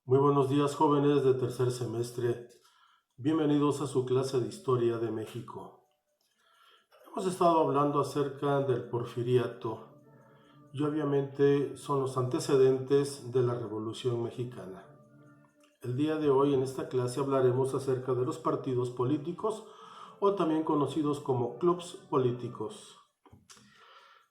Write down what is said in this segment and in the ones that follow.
Muy buenos días, jóvenes de tercer semestre. Bienvenidos a su clase de Historia de México. Hemos estado hablando acerca del Porfiriato y obviamente son los antecedentes de la Revolución Mexicana. El día de hoy en esta clase hablaremos acerca de los partidos políticos o también conocidos como clubs políticos.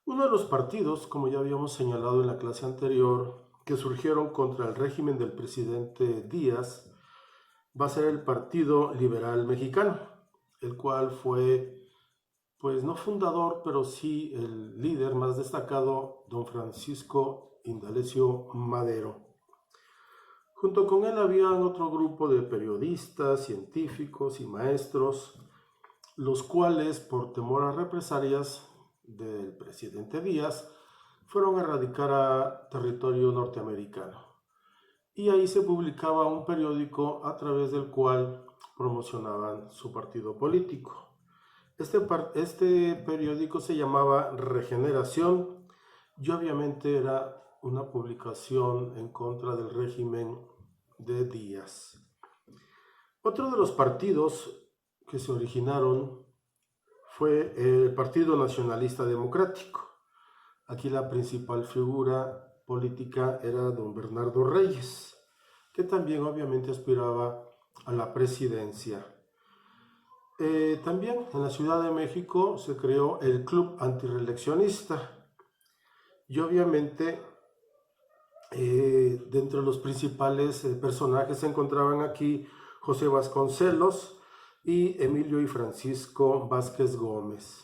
Uno de los partidos, como ya habíamos señalado en la clase anterior, que surgieron contra el régimen del presidente Díaz, va a ser el Partido Liberal Mexicano, el cual fue, pues no fundador, pero sí el líder más destacado, don Francisco Indalecio Madero. Junto con él había otro grupo de periodistas, científicos y maestros, los cuales, por temor a represalias del presidente Díaz, fueron a radicar a territorio norteamericano. Y ahí se publicaba un periódico a través del cual promocionaban su partido político. Este periódico se llamaba Regeneración y obviamente era una publicación en contra del régimen de Díaz. Otro de los partidos que se originaron fue el Partido Nacionalista Democrático. Aquí la principal figura política era don Bernardo Reyes, que también obviamente aspiraba a la presidencia. También en la Ciudad de México se creó el Club Antireeleccionista y obviamente dentro de los principales personajes se encontraban aquí José Vasconcelos y Emilio y Francisco Vázquez Gómez.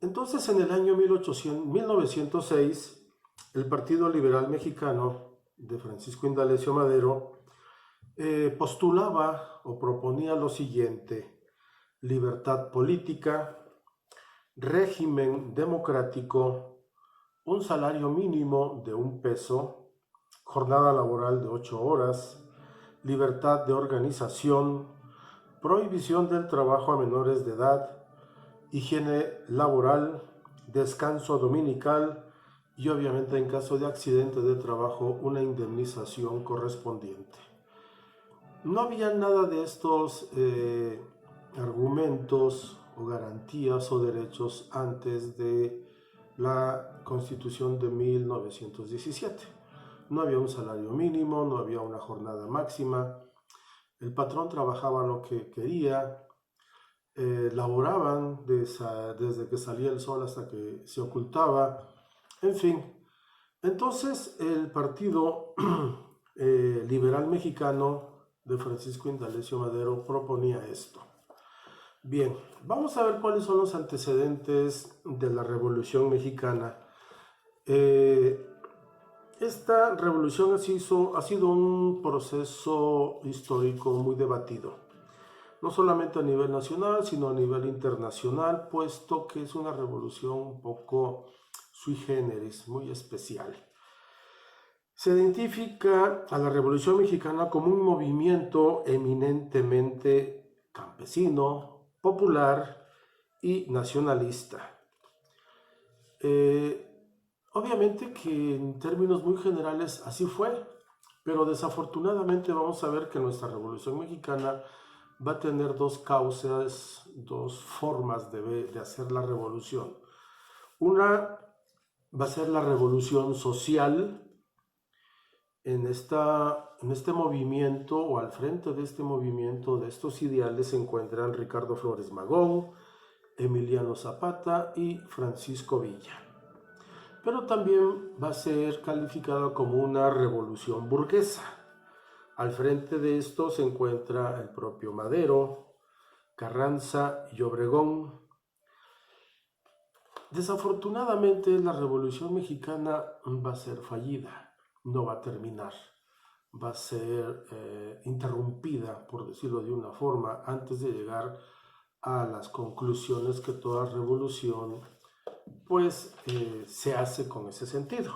Entonces, en el año 1906, el Partido Liberal Mexicano de Francisco Indalecio Madero postulaba o proponía lo siguiente: libertad política, régimen democrático, un salario mínimo de $1, jornada laboral de 8 horas, libertad de organización, prohibición del trabajo a menores de edad, higiene laboral, descanso dominical y obviamente en caso de accidente de trabajo una indemnización correspondiente. No había nada de estos argumentos o garantías o derechos antes de la Constitución de 1917. No había un salario mínimo, no había una jornada máxima, el patrón trabajaba lo que quería, laboraban desde que salía el sol hasta que se ocultaba, en fin. Entonces el Partido Liberal Mexicano de Francisco Indalecio Madero proponía esto. Bien, vamos a ver cuáles son los antecedentes de la Revolución Mexicana. Esta revolución ha sido un proceso histórico muy debatido, no solamente a nivel nacional, sino a nivel internacional, puesto que es una revolución un poco sui generis, muy especial. Se identifica a la Revolución Mexicana como un movimiento eminentemente campesino, popular y nacionalista. Obviamente que en términos muy generales así fue, pero desafortunadamente vamos a ver que nuestra Revolución Mexicana va a tener dos causas, dos formas de hacer la revolución. Una va a ser la revolución social. En este movimiento o al frente de este movimiento, de estos ideales, se encuentran Ricardo Flores Magón, Emiliano Zapata y Francisco Villa. Pero también va a ser calificada como una revolución burguesa. Al frente de esto se encuentra el propio Madero, Carranza y Obregón. Desafortunadamente, la Revolución Mexicana va a ser fallida, no va a terminar, va a ser interrumpida, por decirlo de una forma, antes de llegar a las conclusiones que toda revolución pues se hace con ese sentido.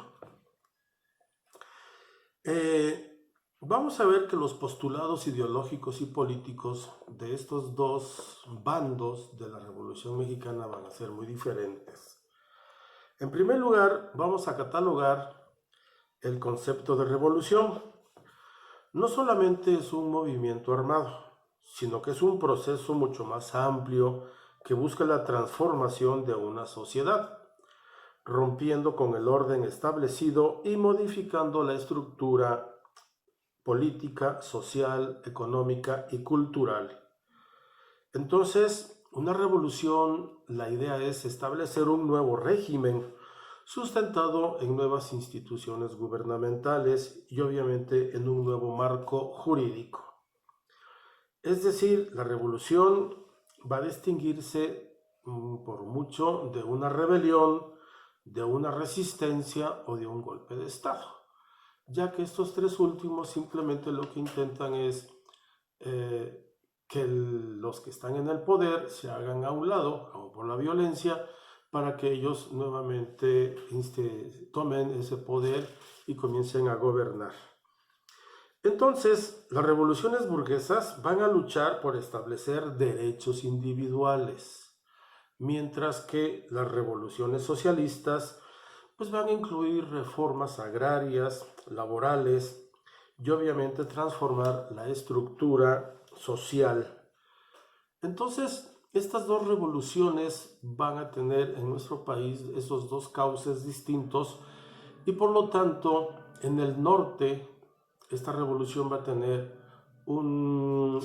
Vamos a ver que los postulados ideológicos y políticos de estos dos bandos de la Revolución Mexicana van a ser muy diferentes. En primer lugar, vamos a catalogar el concepto de revolución. no solamente es un movimiento armado, sino que es un proceso mucho más amplio que busca la transformación de una sociedad, rompiendo con el orden establecido y modificando la estructura política, social, económica y cultural. Entonces, una revolución, la idea es establecer un nuevo régimen sustentado en nuevas instituciones gubernamentales y obviamente en un nuevo marco jurídico. Es decir, la revolución va a distinguirse por mucho de una rebelión, de una resistencia o de un golpe de Estado, ya que estos tres últimos simplemente lo que intentan es que los que están en el poder se hagan a un lado, como por la violencia, para que ellos nuevamente tomen ese poder y comiencen a gobernar. Entonces, las revoluciones burguesas van a luchar por establecer derechos individuales, mientras que las revoluciones socialistas pues van a incluir reformas agrarias, laborales y obviamente transformar la estructura social. Entonces, estas dos revoluciones van a tener en nuestro país esos dos cauces distintos y por lo tanto en el norte esta revolución va a tener un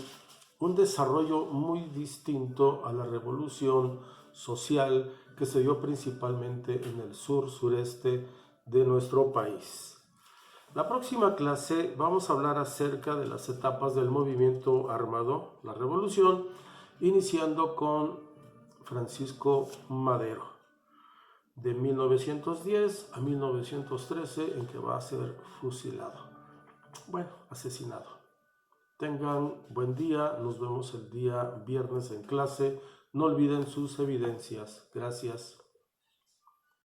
desarrollo muy distinto a la revolución social que se dio principalmente en el sureste de nuestro país. La próxima clase vamos a hablar acerca de las etapas del movimiento armado, la revolución, iniciando con Francisco Madero, de 1910 a 1913, en que va a ser fusilado. Bueno, asesinado. Tengan buen día, nos vemos el día viernes en clase. No olviden sus evidencias. Gracias.